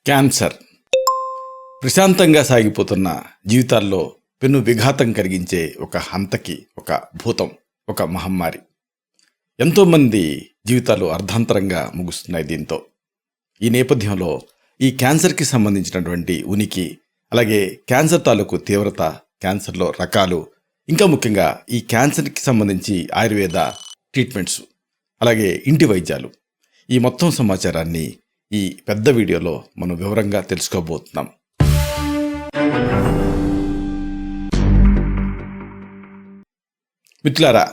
Cancer ప్రశాంతంగా సాగిపోతున్న జీవితాల్లో పెను విఘాతం కలిగించే ఒక హంతకి, ఒక భూతం, ఒక మహమ్మారి. ఎంతోమంది జీవితాలు అర్ధాంతరంగా ముగుస్తున్నాయి దీంతో. ఈ నేపథ్యంలో ఈ క్యాన్సర్కి సంబంధించినటువంటి ఉనికి, అలాగే క్యాన్సర్ తాలూకు తీవ్రత, క్యాన్సర్లో రకాలు, ఇంకా ముఖ్యంగా ఈ క్యాన్సర్కి సంబంధించి ఆయుర్వేద ట్రీట్మెంట్స్, అలాగే ఇంటి వైద్యాలు, ఈ మొత్తం సమాచారాన్ని ఈ పెద్ద వీడియోలో మనం వివరంగా తెలుసుకోబోతున్నాం. మిత్రులారా,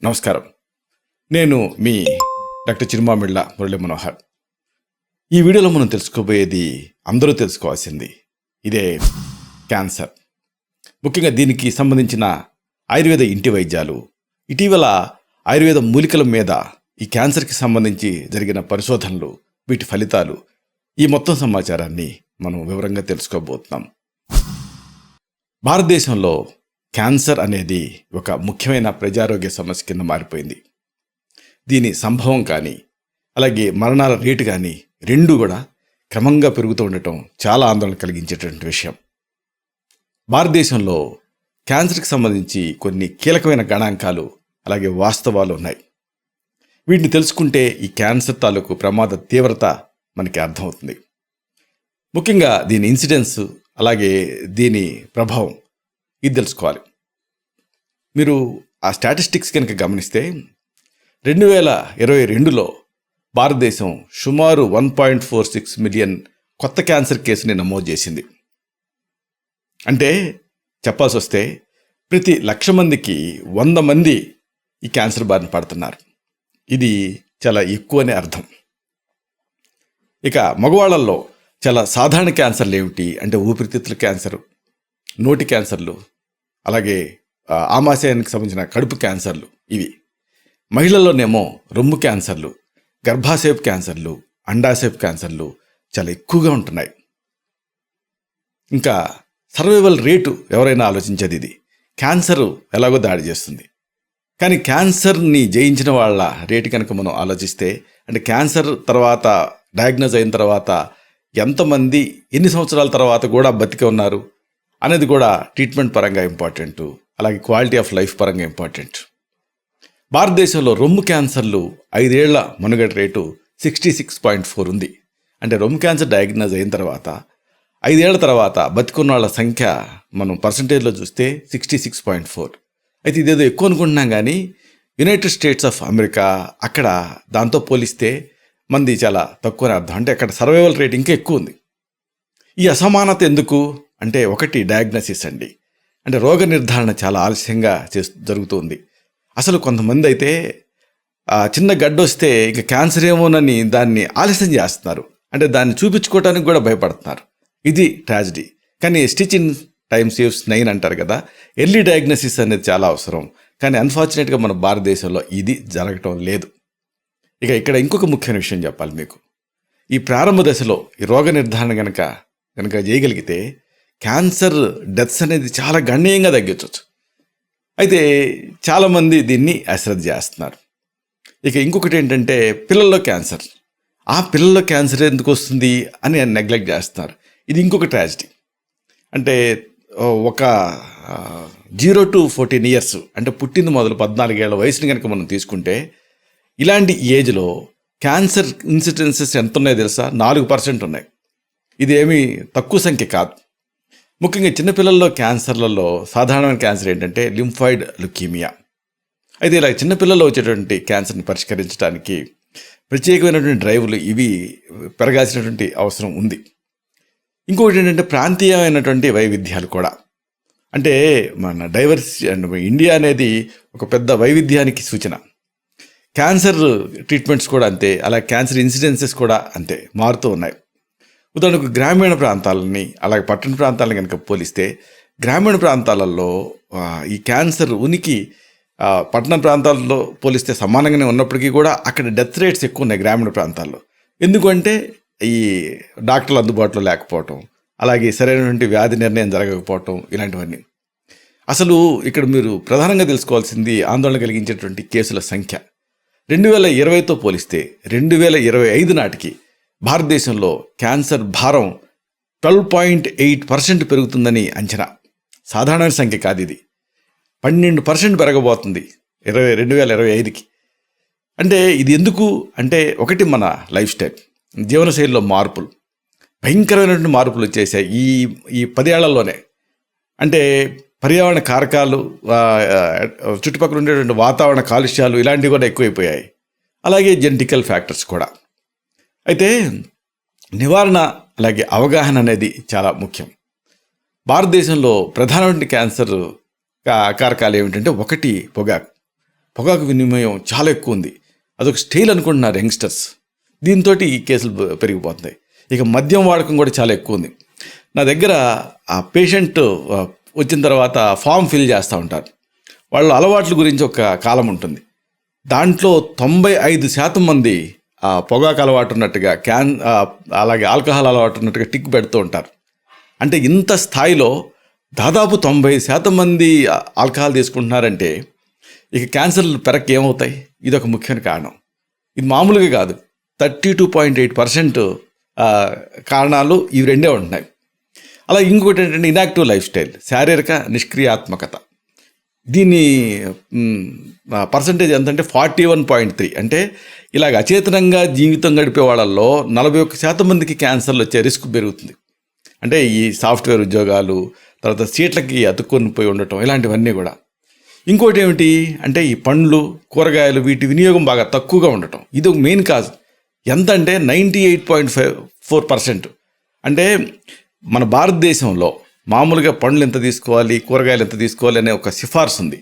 నమస్కారం. నేను మీ డాక్టర్ చిరుమామిళ్ళ మురళీ మనోహర్. ఈ వీడియోలో మనం తెలుసుకోబోయేది అందరూ తెలుసుకోవాల్సింది. ఇదే క్యాన్సర్. ముఖ్యంగా దీనికి సంబంధించిన ఆయుర్వేద ఇంటి వైద్యాలు, ఇటీవల ఆయుర్వేద మూలికల మీద ఈ క్యాన్సర్కి సంబంధించి జరిగిన పరిశోధనలు, వీటి ఫలితాలు, ఈ మొత్తం సమాచారాన్ని మనం వివరంగా తెలుసుకోబోతున్నాం. భారతదేశంలో క్యాన్సర్ అనేది ఒక ముఖ్యమైన ప్రజారోగ్య సమస్య కింద మారిపోయింది. దీని సంభవం కానీ, అలాగే మరణాల రేటు కానీ రెండూ కూడా క్రమంగా పెరుగుతూ ఉండటం చాలా ఆందోళన కలిగించేటువంటి విషయం. భారతదేశంలో క్యాన్సర్కి సంబంధించి కొన్ని కీలకమైన గణాంకాలు, అలాగే వాస్తవాలు ఉన్నాయి. వీటిని తెలుసుకుంటే ఈ క్యాన్సర్ తాలూకు ప్రమాద తీవ్రత మనకి అర్థమవుతుంది. ముఖ్యంగా దీని ఇన్సిడెన్స్, అలాగే దీని ప్రభావం, ఇది తెలుసుకోవాలి. మీరు ఆ స్టాటిస్టిక్స్ కనుక గమనిస్తే 2022లో భారతదేశం సుమారు 1.46 మిలియన్ కొత్త క్యాన్సర్ కేసుని నమోదు చేసింది. అంటే చెప్పాల్సి వస్తే ప్రతి 1,00,000 మందికి 100 మంది ఈ క్యాన్సర్ బారిన పడుతున్నారు. ఇది చాలా ఎక్కువనే అర్థం. ఇక మగవాళ్ళల్లో చాలా సాధారణ క్యాన్సర్లు ఏమిటి అంటే ఊపిరితిత్తుల క్యాన్సరు, నోటి క్యాన్సర్లు, అలాగే ఆమాశయానికి సంబంధించిన కడుపు క్యాన్సర్లు ఇవి. మహిళల్లోనేమో రొమ్ము క్యాన్సర్లు, గర్భాశయపు క్యాన్సర్లు, అండాశయపు క్యాన్సర్లు చాలా ఎక్కువగా ఉంటున్నాయి. ఇంకా సర్వైవల్ రేటు ఎవరైనా ఆలోచించేది ఇది. క్యాన్సరు ఎలాగో దాడి చేస్తుంది, కానీ క్యాన్సర్ని జయించిన వాళ్ళ రేటు కనుక మనం ఆలోచిస్తే, అంటే క్యాన్సర్ తర్వాత డయాగ్నోజ్ అయిన తర్వాత ఎంతమంది ఎన్ని సంవత్సరాల తర్వాత కూడా బతికే ఉన్నారు అనేది కూడా ట్రీట్మెంట్ పరంగా ఇంపార్టెంట్, అలాగే క్వాలిటీ ఆఫ్ లైఫ్ పరంగా ఇంపార్టెంట్. భారతదేశంలో రొమ్ము క్యాన్సర్లు 5 ఏళ్ల మనుగడ రేటు 66.4 ఉంది. అంటే రొమ్ము క్యాన్సర్ డయాగ్నోజ్ అయిన తర్వాత 5 ఏళ్ల తర్వాత బతికున్న వాళ్ళ సంఖ్య మనం పర్సంటేజ్లో చూస్తే 66.4. అయితే ఇదేదో ఎక్కువ అనుకుంటున్నాం, కానీ యునైటెడ్ స్టేట్స్ ఆఫ్ అమెరికా అక్కడ దాంతో పోలిస్తే మంది చాలా తక్కువనే అర్థం. అంటే అక్కడ సర్వైవల్ రేట్ ఇంకా ఎక్కువ ఉంది. ఈ అసమానత ఎందుకు అంటే, ఒకటి డయాగ్నోసిస్ అండి. అంటే రోగ నిర్ధారణ చాలా ఆలస్యంగా జరుగుతుంది. అసలు కొంతమంది అయితే చిన్న గడ్డ వస్తే ఇక క్యాన్సర్ ఏమోనని దాన్ని ఆలస్యం చేస్తున్నారు. అంటే దాన్ని చూపించుకోవడానికి కూడా భయపడుతున్నారు. ఇది ట్రాజడీ. కానీ స్టిచ్ ఇన్ టైమ్ సేవ్స్ 9 అంటారు కదా. ఎర్లీ డయాగ్నోసిస్ అనేది చాలా అవసరం, కానీ అన్ఫార్చునేట్గా మన భారతదేశంలో ఇది జరగటం లేదు. ఇక ఇక్కడ ఇంకొక ముఖ్యమైన విషయం చెప్పాలి మీకు. ఈ ప్రారంభ దశలో ఈ రోగ నిర్ధారణ కనుక చేయగలిగితే క్యాన్సర్ డెత్స్ అనేది చాలా గణనీయంగా తగ్గించవచ్చు. అయితే చాలామంది దీన్ని అశ్రద్ధ చేస్తున్నారు. ఇక ఇంకొకటి ఏంటంటే పిల్లల్లో క్యాన్సర్. ఆ పిల్లల్లో క్యాన్సర్ ఎందుకు వస్తుంది అని నెగ్లెక్ట్ చేస్తున్నారు. ఇది ఇంకొక ట్రాజడీ. అంటే ఒక 0 to 14 ఇయర్స్ అంటే పుట్టింది మొదలు 14 ఏళ్ల వయసుని కనుక మనం తీసుకుంటే, ఇలాంటి ఏజ్లో క్యాన్సర్ ఇన్సిడెన్సెస్ ఎంత ఉన్నాయో తెలుసా? 4% ఉన్నాయి. ఇదేమీ తక్కువ సంఖ్య కాదు. ముఖ్యంగా చిన్నపిల్లల్లో క్యాన్సర్లలో సాధారణమైన క్యాన్సర్ ఏంటంటే లింఫాయిడ్ లుకీమియా. అయితే ఇలా చిన్నపిల్లల్లో వచ్చేటువంటి క్యాన్సర్ని పరిష్కరించడానికి ప్రత్యేకమైనటువంటి డ్రైవ్లు ఇవి పెరగాల్సినటువంటి అవసరం ఉంది. ఇంకొకటి ఏంటంటే ప్రాంతీయమైనటువంటి వైవిధ్యాలు కూడా. అంటే మన డైవర్సిటీ అండ్ ఇండియా అనేది ఒక పెద్ద వైవిధ్యానికి సూచన. క్యాన్సర్ ట్రీట్మెంట్స్ కూడా అంతే, అలా క్యాన్సర్ ఇన్సిడెన్సెస్ కూడా అంతే మారుతూ ఉన్నాయి. ఉదాహరణకు గ్రామీణ ప్రాంతాలని అలాగే పట్టణ ప్రాంతాలను కనుక పోలిస్తే, గ్రామీణ ప్రాంతాలలో ఈ క్యాన్సర్ ఉనికి పట్టణ ప్రాంతాల్లో పోలిస్తే సమానంగానే ఉన్నప్పటికీ కూడా అక్కడ డెత్ రేట్స్ ఎక్కువ ఉన్నాయి గ్రామీణ ప్రాంతాల్లో. ఎందుకంటే ఈ డాక్టర్లు అందుబాటులో లేకపోవటం, అలాగే సరైనటువంటి వ్యాధి నిర్ణయం జరగకపోవటం, ఇలాంటివన్నీ. అసలు ఇక్కడ మీరు ప్రధానంగా తెలుసుకోవాల్సింది ఆందోళన కలిగించేటువంటి కేసుల సంఖ్య. 2020తో పోలిస్తే 2025 నాటికి భారతదేశంలో క్యాన్సర్ భారం 12.8% పెరుగుతుందని అంచనా. సాధారణమైన సంఖ్య కాదు ఇది. 12% పెరగబోతుంది 2025కి. అంటే ఇది ఎందుకు అంటే, ఒకటి మన లైఫ్ స్టైల్, జీవనశైలిలో మార్పులు, భయంకరమైనటువంటి మార్పులు వచ్చేసాయి ఈ 10 ఏళ్లలోనే. అంటే పర్యావరణ కారకాలు, చుట్టుపక్కల ఉండేటువంటి వాతావరణ కాలుష్యాలు ఇలాంటివి కూడా ఎక్కువైపోయాయి. అలాగే జెనెటికల్ ఫ్యాక్టర్స్ కూడా. అయితే నివారణ అలాగే అవగాహన అనేది చాలా ముఖ్యం. భారతదేశంలో ప్రధానమైన క్యాన్సర్ కారకాలు ఏమిటంటే, ఒకటి పొగాకు వినిమయం చాలా ఎక్కువ ఉంది. అదొక స్టైల్ అనుకుంటున్నారు యంగ్స్టర్స్. దీంతో ఈ కేసులు పెరిగిపోతున్నాయి. ఇక మద్యం వాడకం కూడా చాలా ఎక్కువ ఉంది. నా దగ్గర ఆ పేషెంట్ వచ్చిన తర్వాత ఫామ్ ఫిల్ చేస్తూ ఉంటారు. వాళ్ళ అలవాట్ల గురించి ఒక కాలం ఉంటుంది. దాంట్లో 95% మంది పొగాకు అలవాటు ఉన్నట్టుగా, అలాగే ఆల్కహాల్ అలవాటు ఉన్నట్టుగా టిక్ పెడుతూ ఉంటారు. అంటే ఇంత స్థాయిలో దాదాపు 90% మంది ఆల్కహాల్ తీసుకుంటున్నారంటే ఇక క్యాన్సర్లు పెరగక ఏమవుతాయి? ఇది ఒక ముఖ్యమైన కారణం. ఇది మామూలుగా కాదు. 32.8% కారణాలు ఇవి రెండే ఉంటున్నాయి. అలా ఇంకొకటి ఏంటంటే ఇన్యాక్టివ్ లైఫ్ స్టైల్, శారీరక నిష్క్రియాత్మకత. దీని పర్సంటేజ్ ఎంతంటే 41.3. అంటే ఇలాగ అచేతనంగా జీవితం గడిపే వాళ్ళల్లో 41% మందికి క్యాన్సర్లు వచ్చే రిస్క్ పెరుగుతుంది. అంటే ఈ సాఫ్ట్వేర్ ఉద్యోగాలు, తర్వాత సీట్లకి అతుక్కొని పోయి ఉండటం, ఇలాంటివన్నీ కూడా. ఇంకోటి ఏమిటి అంటే ఈ పండ్లు, కూరగాయలు, వీటి వినియోగం బాగా తక్కువగా ఉండటం. ఇది ఒక మెయిన్ కాజ్. ఎంత అంటే 98.4%. అంటే మన భారతదేశంలో మామూలుగా పండ్లు ఎంత తీసుకోవాలి, కూరగాయలు ఎంత తీసుకోవాలి అనే ఒక సిఫార్సు ఉంది.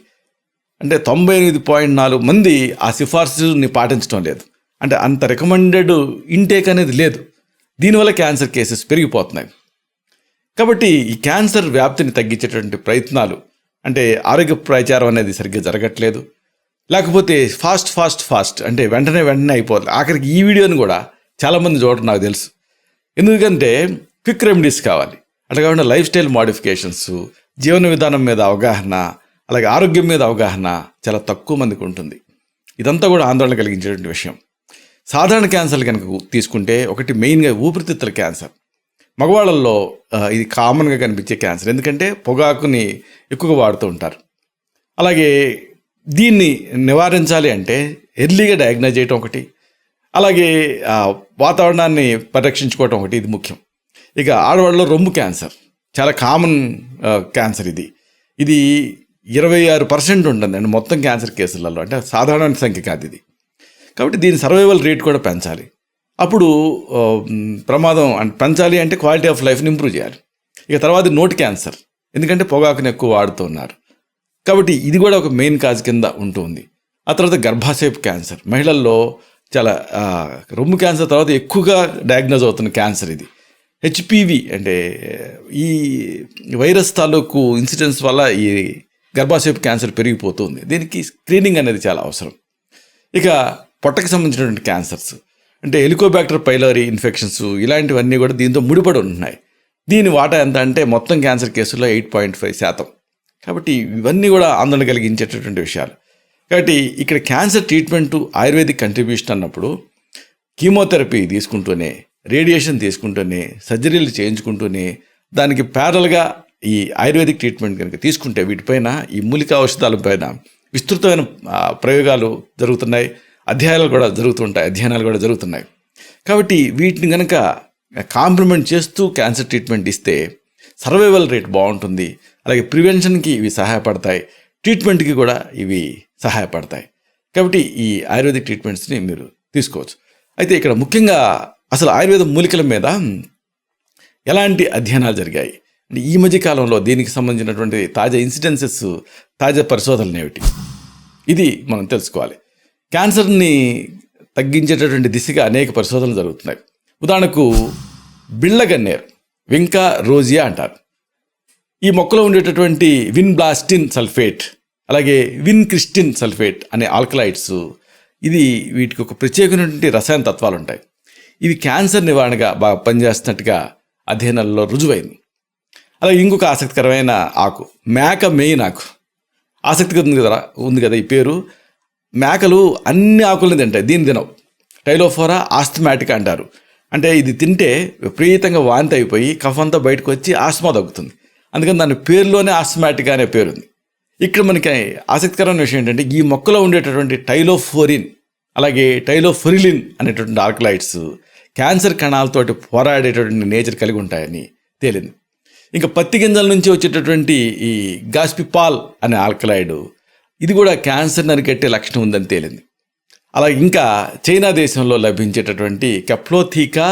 అంటే 98.4 మంది ఆ సిఫార్సుని పాటించడం లేదు. అంటే అంత రికమెండెడ్ ఇంటేక్ అనేది లేదు. దీనివల్ల క్యాన్సర్ కేసెస్ పెరిగిపోతున్నాయి. కాబట్టి ఈ క్యాన్సర్ వ్యాప్తిని తగ్గించేటువంటి ప్రయత్నాలు, అంటే ఆరోగ్య ప్రచారం అనేది సరిగ్గా జరగట్లేదు. లేకపోతే ఫాస్ట్ అంటే వెంటనే అయిపోతుంది. ఆఖరికి ఈ వీడియోని కూడా చాలామంది చూడటం నాకు తెలుసు. ఎందుకంటే క్విక్ రెమెడీస్ కావాలి. అట్లా కాకుండా లైఫ్ స్టైల్ మోడిఫికేషన్స్, జీవన విధానం మీద అవగాహన, అలాగే ఆరోగ్యం మీద అవగాహన చాలా తక్కువ మందికి ఉంటుంది. ఇదంతా కూడా ఆందోళన కలిగించేటువంటి విషయం. సాధారణ క్యాన్సర్లు కనుక తీసుకుంటే, ఒకటి మెయిన్గా ఊపిరితిత్తుల క్యాన్సర్. మగవాళ్ళల్లో ఇది కామన్గా కనిపించే క్యాన్సర్. ఎందుకంటే పొగాకుని ఎక్కువగా వాడుతూ ఉంటారు. అలాగే దీన్ని నివారించాలి అంటే ఎర్లీగా డయాగ్నోజ్ చేయటం ఒకటి, అలాగే వాతావరణాన్ని పరిరక్షించుకోవటం ఒకటి, ఇది ముఖ్యం. ఇక ఆడవాళ్ళలో రొమ్ము క్యాన్సర్ చాలా కామన్ క్యాన్సర్. ఇది 26% ఉంటుందండి మొత్తం క్యాన్సర్ కేసులలో. అంటే సాధారణ సంఖ్య కాదు ఇది. కాబట్టి దీని సర్వైవల్ రేట్ కూడా పెంచాలి. అప్పుడు ప్రమాదం పెంచాలి అంటే క్వాలిటీ ఆఫ్ లైఫ్ని ఇంప్రూవ్ చేయాలి. ఇక తర్వాత నోటి క్యాన్సర్, ఎందుకంటే పొగాకుని ఎక్కువ వాడుతున్నారు కాబట్టి ఇది కూడా ఒక మెయిన్ కాజ్ కింద ఉంటుంది. ఆ తర్వాత గర్భాశయపు క్యాన్సర్, మహిళల్లో చాలా రొమ్ము క్యాన్సర్ తర్వాత ఎక్కువగా డయాగ్నోజ్ అవుతున్న క్యాన్సర్ ఇది. హెచ్పివి అంటే ఈ వైరస్ తాలూకు ఇన్సిడెన్స్ వల్ల ఈ గర్భాశయపు క్యాన్సర్ పెరిగిపోతుంది. దీనికి స్క్రీనింగ్ అనేది చాలా అవసరం. ఇక పొట్టకి సంబంధించినటువంటి క్యాన్సర్స్ అంటే హెలికోబాక్టర్ పైలోరీ ఇన్ఫెక్షన్స్, ఇలాంటివన్నీ కూడా దీంతో ముడిపడి ఉంటున్నాయి. దీని వాటా ఎంత అంటే మొత్తం క్యాన్సర్ కేసుల్లో 8.5%. కాబట్టి ఇవన్నీ కూడా ఆందోళన కలిగించేటటువంటి విషయాలు. కాబట్టి ఇక్కడ క్యాన్సర్ ట్రీట్మెంటు ఆయుర్వేదిక్ కంట్రిబ్యూషన్ అన్నప్పుడు కీమోథెరపీ తీసుకుంటూనే, రేడియేషన్ తీసుకుంటూనే, సర్జరీలు చేయించుకుంటూనే, దానికి ప్యారల్గా ఈ ఆయుర్వేదిక్ ట్రీట్మెంట్ కనుక తీసుకుంటే వీటిపైన, ఈ మూలికా ఔషధాలపైన విస్తృతమైన ప్రయోగాలు జరుగుతున్నాయి, అధ్యయనాలు కూడా జరుగుతున్నాయి. కాబట్టి వీటిని కనుక కాంప్లిమెంట్ చేస్తూ క్యాన్సర్ ట్రీట్మెంట్ ఇస్తే సర్వైవల్ రేట్ బాగుంటుంది. అలాగే ప్రివెన్షన్కి ఇవి సహాయపడతాయి, ట్రీట్మెంట్కి కూడా ఇవి సహాయపడతాయి. కాబట్టి ఈ ఆయుర్వేదిక్ ట్రీట్మెంట్స్ని మీరు తీసుకోవచ్చు. అయితే ఇక్కడ ముఖ్యంగా అసలు ఆయుర్వేద మూలికల మీద ఎలాంటి అధ్యయనాలు జరిగాయి, ఈ మధ్య కాలంలో దీనికి సంబంధించినటువంటి తాజా ఇన్సిడెన్సెస్, తాజా పరిశోధనలు ఏమిటి, ఇది మనం తెలుసుకోవాలి. క్యాన్సర్ని తగ్గించేటటువంటి దిశగా అనేక పరిశోధనలు జరుగుతున్నాయి. ఉదాహరణకు బిళ్ళగన్నేరు, వింకా రోజియా అంటారు. ఈ మొక్కలో ఉండేటటువంటి విన్బ్లాస్టిన్ సల్ఫేట్, అలాగే విన్క్రిస్టిన్ సల్ఫేట్ అనే ఆల్కలైడ్స్, వీటికి ఒక ప్రత్యేకమైనటువంటి రసాయన తత్వాలు ఉంటాయి. ఇవి క్యాన్సర్ నివారణగా బాగా పనిచేస్తున్నట్టుగా అధ్యయనాల్లో రుజువైంది. అలాగే ఇంకొక ఆసక్తికరమైన ఆకు మేక మెయిన్ ఆకు. ఆసక్తిగా ఉంది కదా ఈ పేరు. మేకలు అన్ని ఆకులను తింటాయి, దీన్ని తినవు. టైలోఫోరా ఆస్థమాటికా అంటారు. అంటే ఇది తింటే విపరీతంగా వాంతి అయిపోయి కఫంతా బయటకు వచ్చి ఆస్మా తగ్గుతుంది. అందుకని దాని పేరులోనే ఆస్మాటిక్ అనే పేరుంది. ఇక్కడ మనకి ఆసక్తికరమైన విషయం ఏంటంటే ఈ మొక్కలో ఉండేటటువంటి టైలోఫోరిన్ అలాగే టైలోఫొరిలిన్ అనేటటువంటి ఆల్కలాయిడ్స్ క్యాన్సర్ కణాలతోటి పోరాడేటటువంటి నేచర్ కలిగి ఉంటాయని తేలింది. ఇంకా పత్తి గింజల నుంచి వచ్చేటటువంటి ఈ గాస్పిపాల్ అనే ఆల్కలాయిడ్ ఇది కూడా క్యాన్సర్ని అరికట్టే లక్షణం ఉందని తేలింది. అలాగే ఇంకా చైనా దేశంలో లభించేటటువంటి కెప్లోథీకా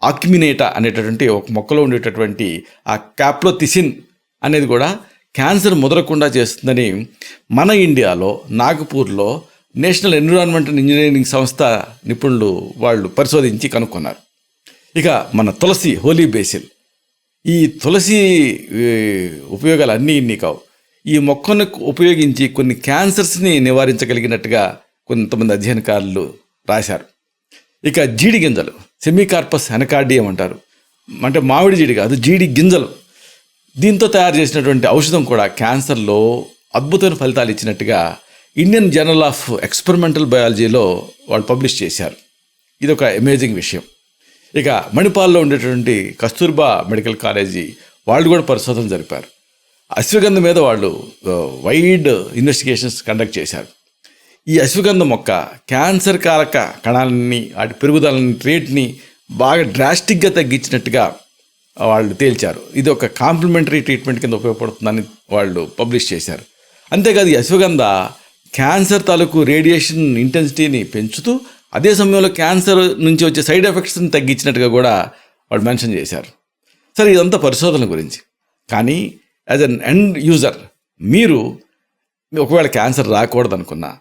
ఆక్మినేటా అనేటటువంటి ఒక మొక్కలో ఉండేటటువంటి ఆ క్యాప్లోథిసిన్ అనేది కూడా క్యాన్సర్ ముదరకుండా చేస్తుందని మన ఇండియాలో నాగపూర్లో నేషనల్ ఎన్విరాన్మెంటల్ ఇంజనీరింగ్ సంస్థ నిపుణులు వాళ్ళు పరిశోధించి కనుక్కున్నారు. ఇక మన తులసి హోలీ బేసిల్, ఈ తులసి ఉపయోగాలు అన్నీ ఇన్ని కావు. ఈ మొక్కను ఉపయోగించి కొన్ని క్యాన్సర్స్ని నివారించగలిగినట్టుగా కొంతమంది అధ్యయనకారులు రాశారు. ఇక జీడి గింజలు, సెమీకార్పస్ ఎనకార్డియం అంటారు, అంటే మామిడి జీడి కాదు, జీడి గింజలు, దీంతో తయారు చేసినటువంటి ఔషధం కూడా క్యాన్సర్లో అద్భుతమైన ఫలితాలు ఇచ్చినట్టుగా ఇండియన్ జర్నల్ ఆఫ్ ఎక్స్పెరిమెంటల్ బయాలజీలో వాళ్ళు పబ్లిష్ చేశారు. ఇది ఒక అమేజింగ్ విషయం. ఇక మణిపాల్లో ఉండేటువంటి కస్తూర్బా మెడికల్ కాలేజీ వాళ్ళు కూడా పరిశోధనలు జరిపారు. అశ్వగంధ మీద వాళ్ళు వైడ్ ఇన్వెస్టిగేషన్స్ కండక్ట్ చేశారు. ఈ అశ్వగంధ మొక్క క్యాన్సర్ కారక కణాలని వాటి పెరుగుదలని రేట్ని బాగా డ్రాస్టిక్గా తగ్గించినట్టుగా వాళ్ళు తేల్చారు. ఇది ఒక కాంప్లిమెంటరీ ట్రీట్మెంట్ కింద ఉపయోగపడుతుందని వాళ్ళు పబ్లిష్ చేశారు. అంతేకాదు ఈ అశ్వగంధ క్యాన్సర్ తాలూకు రేడియేషన్ ఇంటెన్సిటీని పెంచుతూ అదే సమయంలో క్యాన్సర్ నుంచి వచ్చే సైడ్ ఎఫెక్ట్స్ని తగ్గించినట్టుగా కూడా వాళ్ళు మెన్షన్ చేశారు. సరే, ఇదంతా పరిశోధన గురించి. కానీ యాజ్ అన్ ఎండ్ యూజర్ మీరు ఒకవేళ క్యాన్సర్ రాకూడదు అనుకున్నా,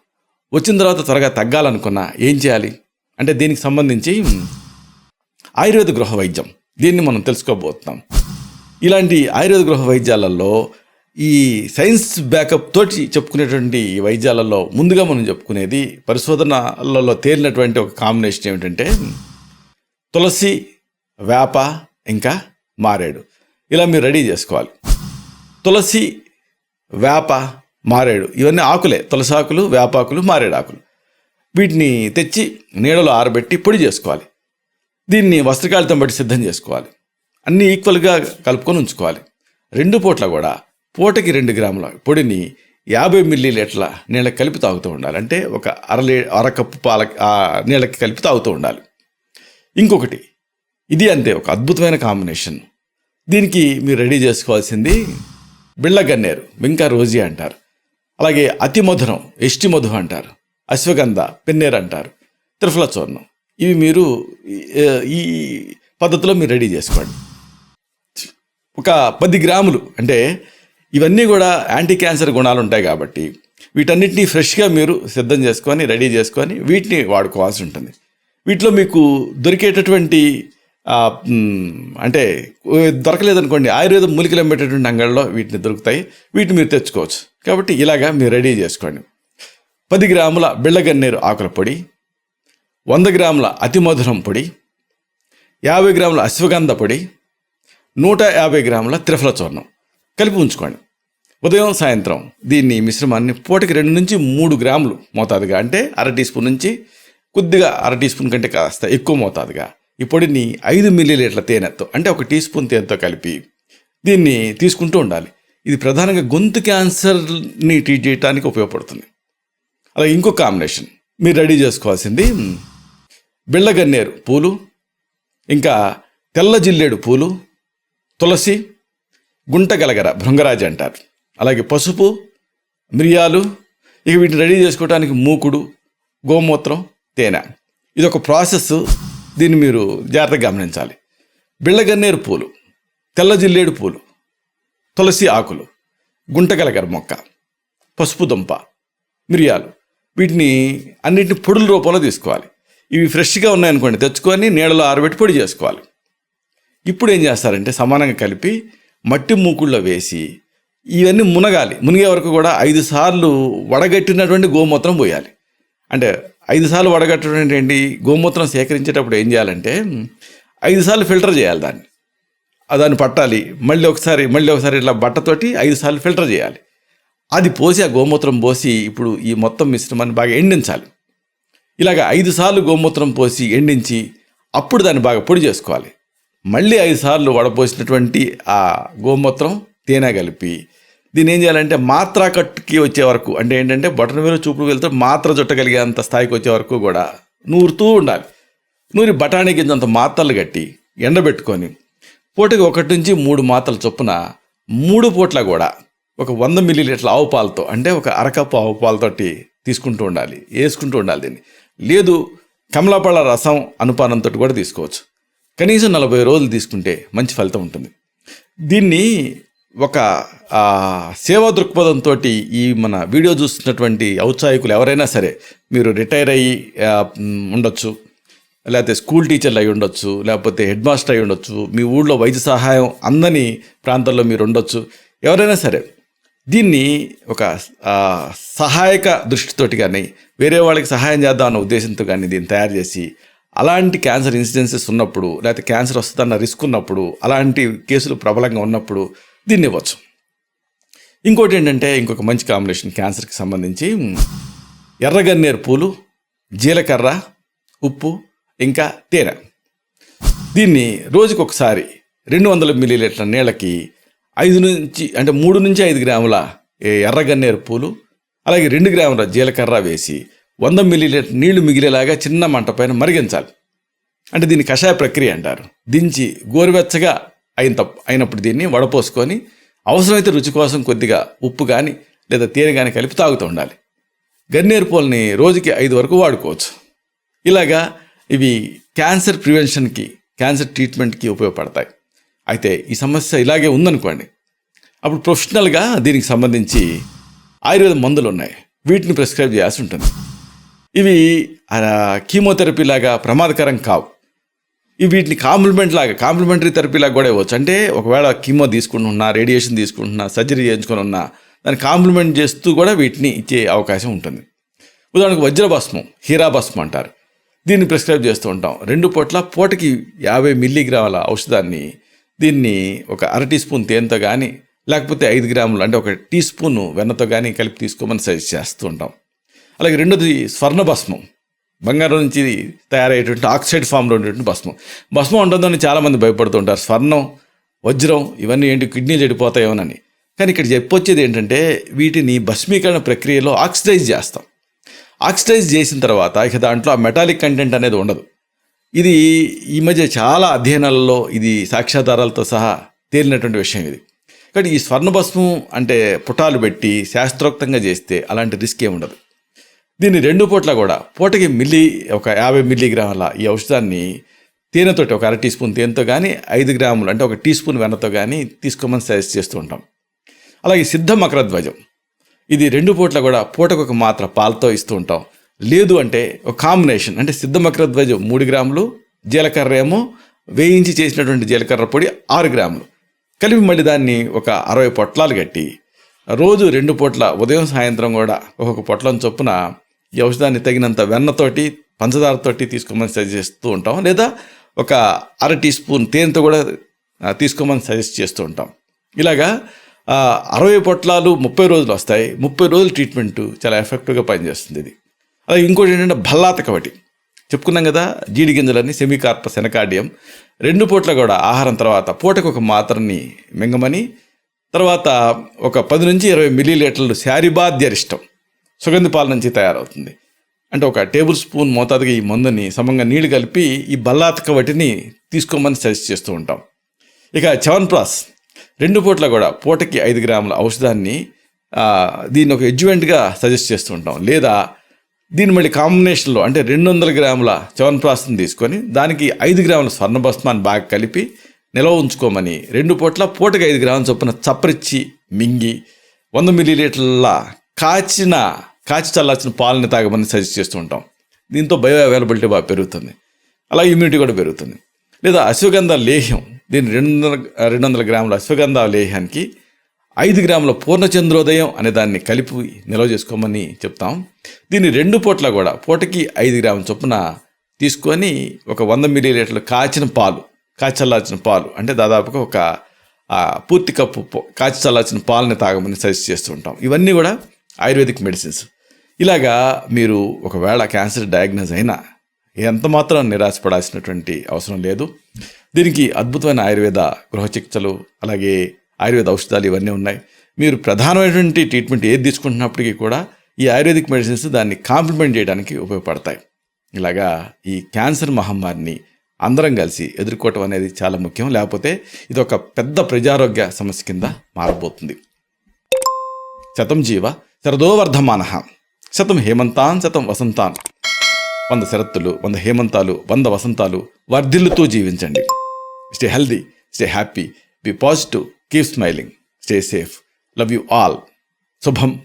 వచ్చిన తర్వాత త్వరగా తగ్గాలనుకున్నా ఏం చేయాలి అంటే దీనికి సంబంధించి ఆయుర్వేద గృహ వైద్యం, దీన్ని మనం తెలుసుకోబోతున్నాం. ఇలాంటి ఆయుర్వేద గృహ వైద్యాలలో ఈ సైన్స్ బ్యాకప్ తోటి చెప్పుకునేటువంటి ఈ వైద్యాలలో ముందుగా మనం చెప్పుకునేది పరిశోధనలలో తేలినటువంటి ఒక కాంబినేషన్ ఏమిటంటే తులసి, వేప, ఇంకా మారేడు. ఇలా మీరు రెడీ చేసుకోవాలి. తులసి, వేప, మారేడు ఇవన్నీ ఆకులే, తులసి ఆకులు, వేపాకులు, మారేడు ఆకులు. వీటిని తెచ్చి నీడలో ఆరబెట్టి పొడి చేసుకోవాలి. దీన్ని వస్త్రకాళితం బట్టి సిద్ధం చేసుకోవాలి. అన్నీ ఈక్వల్గా కలుపుకొని ఉంచుకోవాలి. 2 పూట్ల కూడా పూటకి 2 గ్రాముల పొడిని 50 మిల్లీలీటర్ల నీళ్ళకి కలిపి తాగుతూ ఉండాలి. అంటే ఒక అరకప్పు పాల నీళ్ళకి కలిపి తాగుతూ ఉండాలి. ఇంకొకటి, ఇది అంతే ఒక అద్భుతమైన కాంబినేషన్. దీనికి మీరు రెడీ చేసుకోవాల్సింది బిళ్ళ గన్నేరు, ఇంకా రోజీ అంటారు. అలాగే అతి మధురం, ఎష్టి మధు అంటారు. అశ్వగంధ, పెన్నేరు అంటారు. త్రిఫల చూర్ణం. ఇవి మీరు ఈ పద్ధతిలో మీరు రెడీ చేసుకోండి. ఒక 10 గ్రాములు, అంటే ఇవన్నీ కూడా యాంటీ క్యాన్సర్ గుణాలు ఉంటాయి కాబట్టి వీటన్నిటినీ ఫ్రెష్గా మీరు సిద్ధం చేసుకొని రెడీ చేసుకొని వీటిని వాడుకోవాల్సి ఉంటుంది. వీటిలో మీకు దొరికేటటువంటి అంటే దొరకలేదనుకోండి, ఆయుర్వేద మూలికలు అమ్మేటటువంటి అంగళ్ళలో వీటిని దొరుకుతాయి. వీటిని మీరు తెచ్చుకోవచ్చు. కాబట్టి ఇలాగా మీరు రెడీ చేసుకోండి. 10 గ్రాముల బిళ్ళగన్నేరు ఆకుల పొడి, 100 గ్రాముల అతి మధురం పొడి, 50 గ్రాముల అశ్వగంధ పొడి, 150 గ్రాముల త్రిఫల చూర్ణం కలిపి ఉంచుకోండి. ఉదయం సాయంత్రం దీన్ని మిశ్రమాన్ని పూటకి 2 నుంచి 3 గ్రాములు మోతాదుగా, అంటే 1/2 టీ స్పూన్ నుంచి కొద్దిగా 1/2 టీ స్పూన్ కంటే కాస్త ఎక్కువ మోతాదుగా ఈ పొడిని 5 మిల్లీలీటర్ల తేనెతో, అంటే 1 టీ స్పూన్ తేనెతో కలిపి దీన్ని తీసుకుంటూ ఉండాలి. ఇది ప్రధానంగా గొంతు క్యాన్సర్ని ట్రీట్ చేయడానికి ఉపయోగపడుతుంది. అలాగే ఇంకొక కాంబినేషన్ మీరు రెడీ చేసుకోవాల్సింది బిళ్ళగన్నేరు పూలు, ఇంకా తెల్ల జిల్లేడు పూలు, తులసి, గుంటగలగర, భృంగరాజి అంటారు. అలాగే పసుపు, మిరియాలు. ఇక వీటిని రెడీ చేసుకోవడానికి మూకుడు, గోమూత్రం, తేనె. ఇది ఒక ప్రాసెస్. దీన్ని మీరు జాగ్రత్తగా గమనించాలి. బిళ్ళగన్నేరు పూలు, తెల్ల జిల్లేడు పూలు, తులసి ఆకులు, గుంటగలగర మొక్క, పసుపు దుంప, మిరియాలు, వీటిని అన్నిటిని పొడుల రూపంలో తీసుకోవాలి. ఇవి ఫ్రెష్గా ఉన్నాయనుకోండి, తెచ్చుకొని నీళ్ళలో ఆరబెట్టి పొడి చేసుకోవాలి. ఇప్పుడు ఏం చేస్తారంటే సమానంగా కలిపి మట్టి మూకుళ్ళలో వేసి ఇవన్నీ మునగాలి. మునిగే వరకు కూడా 5 సార్లు వడగట్టినటువంటి గోమూత్రం పోయాలి. అంటే 5 సార్లు వడగట్టడం ఏంటి, గోమూత్రం సేకరించేటప్పుడు ఏం చేయాలంటే 5 సార్లు ఫిల్టర్ చేయాలి. దాన్ని పట్టాలి. మళ్ళీ ఒకసారి ఇట్లా బట్టతోటి 5 సార్లు ఫిల్టర్ చేయాలి. అది పోసి ఆ గోమూత్రం పోసి ఇప్పుడు ఈ మొత్తం మిశ్రమాన్ని బాగా ఎండించాలి. ఇలాగ 5 సార్లు గోమూత్రం పోసి ఎండించి అప్పుడు దాన్ని బాగా పొడి చేసుకోవాలి. మళ్ళీ 5 సార్లు వడపోసినటువంటి ఆ గోమూత్రం తేనె కలిపి దీన్ని ఏం చేయాలంటే మాత్రా కట్టుకి వచ్చే వరకు, అంటే ఏంటంటే బొటన వేలు చూపుడు వెళ్తే మాత్ర చుట్టగలిగేంత స్థాయికి వచ్చే వరకు కూడా నూరుతూ ఉండాలి. నూరి బఠానీ గింజంత మాత్రలు కట్టి ఎండబెట్టుకొని పూటకి 1 నుంచి 3 మాత్రల చొప్పున 3 పూట్ల కూడా ఒక 100 మిల్లీలీటర్ల ఆవు పాలతో, అంటే ఒక అరకప్పు ఆవు పాలతోటి తీసుకుంటూ ఉండాలి, వేసుకుంటూ ఉండాలి. దీన్ని లేదు కమలాపళ్ళ రసం అనుపానంతో కూడా తీసుకోవచ్చు. కనీసం 40 రోజులు తీసుకుంటే మంచి ఫలితం ఉంటుంది. దీన్ని ఒక సేవా దృక్పథంతో ఈ మన వీడియో చూస్తున్నటువంటి ఔత్సాహికులు ఎవరైనా సరే, మీరు రిటైర్ అయ్యి ఉండొచ్చు, లేకపోతే స్కూల్ టీచర్లు అయి ఉండొచ్చు, లేకపోతే హెడ్ మాస్టర్ అయి ఉండొచ్చు, మీ ఊళ్ళో వైద్య సహాయం అందని ప్రాంతాల్లో మీరు ఉండొచ్చు, ఎవరైనా సరే దీన్ని ఒక సహాయక దృష్టితోటి కానీ వేరే వాళ్ళకి సహాయం చేద్దాం అన్న ఉద్దేశంతో కానీ దీన్ని తయారు చేసి, అలాంటి క్యాన్సర్ ఇన్సిడెన్సెస్ ఉన్నప్పుడు, లేకపోతే క్యాన్సర్ వస్తుందన్న రిస్క్ ఉన్నప్పుడు, అలాంటి కేసులు ప్రబలంగా ఉన్నప్పుడు దీన్ని ఇవ్వచ్చు. ఇంకోటి ఏంటంటే, ఇంకొక మంచి కాంబినేషన్ క్యాన్సర్కి సంబంధించి ఎర్రగన్నేరు పూలు, జీలకర్ర, ఉప్పు, ఇంకా తేనె. దీన్ని రోజుకి ఒకసారి 200 మిల్లీలీటర్ల నీళ్ళకి 3 నుంచి 5 గ్రాముల ఎర్రగన్నేరు పూలు, అలాగే 2 గ్రాముల జీలకర్ర వేసి 100 మిల్లీలీటర్ నీళ్లు మిగిలేలాగా చిన్న మంట పైన మరిగించాలి. అంటే దీన్ని కషాయ ప్రక్రియ అంటారు. దించి గోరువెచ్చగా అయినప్పుడు దీన్ని వడపోసుకొని అవసరమైతే రుచి కోసం కొద్దిగా ఉప్పు కానీ లేదా తేనె కానీ కలిపి తాగుతూ ఉండాలి. గన్నేరు పూలని రోజుకి 5 వరకు వాడుకోవచ్చు. ఇలాగా ఇవి క్యాన్సర్ ప్రివెన్షన్కి, క్యాన్సర్ ట్రీట్మెంట్కి ఉపయోగపడతాయి. అయితే ఈ సమస్య ఇలాగే ఉందనుకోండి, అప్పుడు ప్రొఫెషనల్గా దీనికి సంబంధించి ఆయుర్వేద మందులు ఉన్నాయి, వీటిని ప్రిస్క్రైబ్ చేయాల్సి ఉంటుంది. ఇవి కీమోథెరపీ లాగా ప్రమాదకరం కావు. వీటిని కాంప్లిమెంటరీ థెరపీ లాగా కూడా ఇవ్వచ్చు. అంటే ఒకవేళ కీమో తీసుకుంటున్నా, రేడియేషన్ తీసుకుంటున్నా, సర్జరీ చేయించుకొని ఉన్నా దాన్ని కాంప్లిమెంట్ చేస్తూ కూడా వీటిని ఇచ్చే అవకాశం ఉంటుంది. ఉదాహరణకు వజ్రభస్మం, హీరాభస్మం అంటారు, దీన్ని ప్రిస్క్రైబ్ చేస్తూ ఉంటాం. 2 పూట్ల పూటకి 50 మిల్లీగ్రాముల ఔషధాన్ని దీన్ని ఒక 1/2 టీ స్పూన్ తేనెతో కానీ, లేకపోతే 5 గ్రాములు అంటే 1 టీ స్పూన్ వెన్నతో కానీ కలిపి తీసుకోమని సజెస్ట్ చేస్తూ ఉంటాం. అలాగే రెండోది స్వర్ణభస్మం, బంగారం నుంచి తయారయ్యేటువంటి ఆక్సైడ్ ఫామ్లో ఉండేటువంటి భస్మం ఉంటుందని చాలామంది భయపడుతూ ఉంటారు. స్వర్ణం, వజ్రం ఇవన్నీ ఏంటి, కిడ్నీ చెడిపోతాయేమోనని. కానీ ఇక్కడ చెప్పొచ్చేది ఏంటంటే, వీటిని భస్మీకరణ ప్రక్రియలో ఆక్సిడైజ్ చేస్తాం. ఆక్సిడైజ్ చేసిన తర్వాత ఇక దాంట్లో ఆ మెటాలిక్ కంటెంట్ అనేది ఉండదు. ఇది ఈ మధ్య చాలా అధ్యయనాలలో ఇది సాక్ష్యాధారాలతో సహా తేలినటువంటి విషయం ఇది. కాబట్టి ఈ స్వర్ణభస్మం అంటే పుటాలు పెట్టి శాస్త్రోక్తంగా చేస్తే అలాంటి రిస్క్ ఏమి ఉండదు. దీన్ని 2 పూట్ల కూడా పూటకి ఒక 50 మిల్లీగ్రాముల ఈ ఔషధాన్ని తేనెతోటి ఒక 1/2 టీ స్పూన్ తేనెతో కానీ, 5 గ్రాములు అంటే 1 టీ స్పూన్ వెన్నతో కానీ తీసుకోమని సజెస్ట్ చేస్తూ ఉంటాం. అలాగే సిద్ధ మకరధ్వజం, ఇది 2 పూట్ల కూడా పూటకు 1 మాత్ర పాలతో ఇస్తూ ఉంటాం. లేదు అంటే ఒక కాంబినేషన్, అంటే సిద్ధ మకరధ్వజం 3 గ్రాములు, జీలకర్ర ఏమో వేయించి చేసినటువంటి జీలకర్ర పొడి 6 గ్రాములు కలిపి మళ్ళీ దాన్ని ఒక 60 పొట్లాలు కట్టి రోజు 2 పూట్ల ఉదయం సాయంత్రం కూడా ఒక్కొక్క పొట్లం చొప్పున ఈ ఔషధాన్ని తగినంత వెన్నతోటి, పంచదారతోటి తీసుకోమని సజెస్ట్ చేస్తూ ఉంటాం. లేదా ఒక 1/2 టీ స్పూన్ తేనెతో కూడా తీసుకోమని సజెస్ట్ చేస్తూ ఉంటాం. ఇలాగా 60 పొట్లాలు 30 రోజులు వస్తాయి. 30 రోజులు ట్రీట్మెంట్ చాలా ఎఫెక్టివ్గా పనిచేస్తుంది ఇది. అలాగే ఇంకోటి ఏంటంటే భల్లాతకవటి చెప్పుకున్నాం కదా, జీడి గింజలన్నీ సెమికార్పస్ ఎనకార్డియం. 2 పూట్ల కూడా ఆహారం తర్వాత పూటకు 1 మాత్రని మింగమని, తర్వాత ఒక 10 నుంచి 20 మిల్లీలీటర్లు శారిబాద్యరిష్టం సుగంధి పాల నుంచి తయారవుతుంది. అంటే 1 టేబుల్ స్పూన్ మోతాదుగా ఈ మందుని సమంగా నీళ్లు కలిపి ఈ భల్లాతకవటిని తీసుకోమని సజెస్ట్ చేస్తూ ఉంటాం. ఇక చ్యవన్ప్రాష్ 2 పూట్ల కూడా పూటకి 5 గ్రాముల ఔషధాన్ని దీన్ని ఒక ఎడ్జువెంట్గా సజెస్ట్ చేస్తూ ఉంటాం. లేదా దీన్ని మళ్ళీ కాంబినేషన్లో అంటే 200 గ్రాముల చ్యవన్ప్రాష్ని తీసుకొని దానికి 5 గ్రాముల స్వర్ణభస్మాన్ని బాగా కలిపి నిల్వ ఉంచుకోమని 2 పూట్ల పూటకి 5 గ్రాముల చొప్పున చప్పరిచ్చి మింగి 100 మిల్లీలీటర్ల కాచి చల్లార్చిన పాలని తాగమని సజెస్ట్ చేస్తూ ఉంటాం. దీంతో బయో అవైలబిలిటీ బాగా పెరుగుతుంది, అలాగే ఇమ్యూనిటీ కూడా పెరుగుతుంది. లేదా అశ్వగంధ లేహ్యం, దీన్ని 200 గ్రాముల అశ్వగంధ లేహ్యానికి 5 గ్రాముల పూర్ణచంద్రోదయం అనే దాన్ని కలిపి నిల్వ చేసుకోమని చెప్తాం. దీన్ని 2 పూట్ల కూడా పూటకి 5 గ్రాముల చొప్పున తీసుకొని ఒక 100 మిల్లీలీటర్లు కాచి చల్లార్చిన పాలు అంటే దాదాపుగా ఒక పూర్తి కప్పు కాచి చల్లార్చిన పాలని తాగమని సజెస్ట్ చేస్తూ ఉంటాం. ఇవన్నీ కూడా ఆయుర్వేదిక్ మెడిసిన్స్. ఇలాగా మీరు ఒకవేళ క్యాన్సర్ డయాగ్నోజ్ అయినా ఎంత మాత్రం నిరాశపడాల్సినటువంటి అవసరం లేదు. దీనికి అద్భుతమైన ఆయుర్వేద గృహ చికిత్సలు, అలాగే ఆయుర్వేద ఔషధాలు ఇవన్నీ ఉన్నాయి. మీరు ప్రధానమైనటువంటి ట్రీట్మెంట్ ఏది తీసుకుంటున్నప్పటికీ కూడా ఈ ఆయుర్వేదిక్ మెడిసిన్స్ దాన్ని కాంప్లిమెంట్ చేయడానికి ఉపయోగపడతాయి. ఇలాగా ఈ క్యాన్సర్ మహమ్మారిని అందరం కలిసి ఎదుర్కోవటం అనేది చాలా ముఖ్యం. లేకపోతే ఇది ఒక పెద్ద ప్రజారోగ్య సమస్య కింద మారబోతుంది. శతం జీవ శరదో వర్ధమానః, శతం హేమంతాన్ శతం వసంతాన్. 100 శరత్తులు, 100 హేమంతాలు, 100 వసంతాలు వర్ధిల్లుతూ జీవించండి. Stay healthy, stay happy, be positive, keep smiling, stay safe. Love you all. శుభం.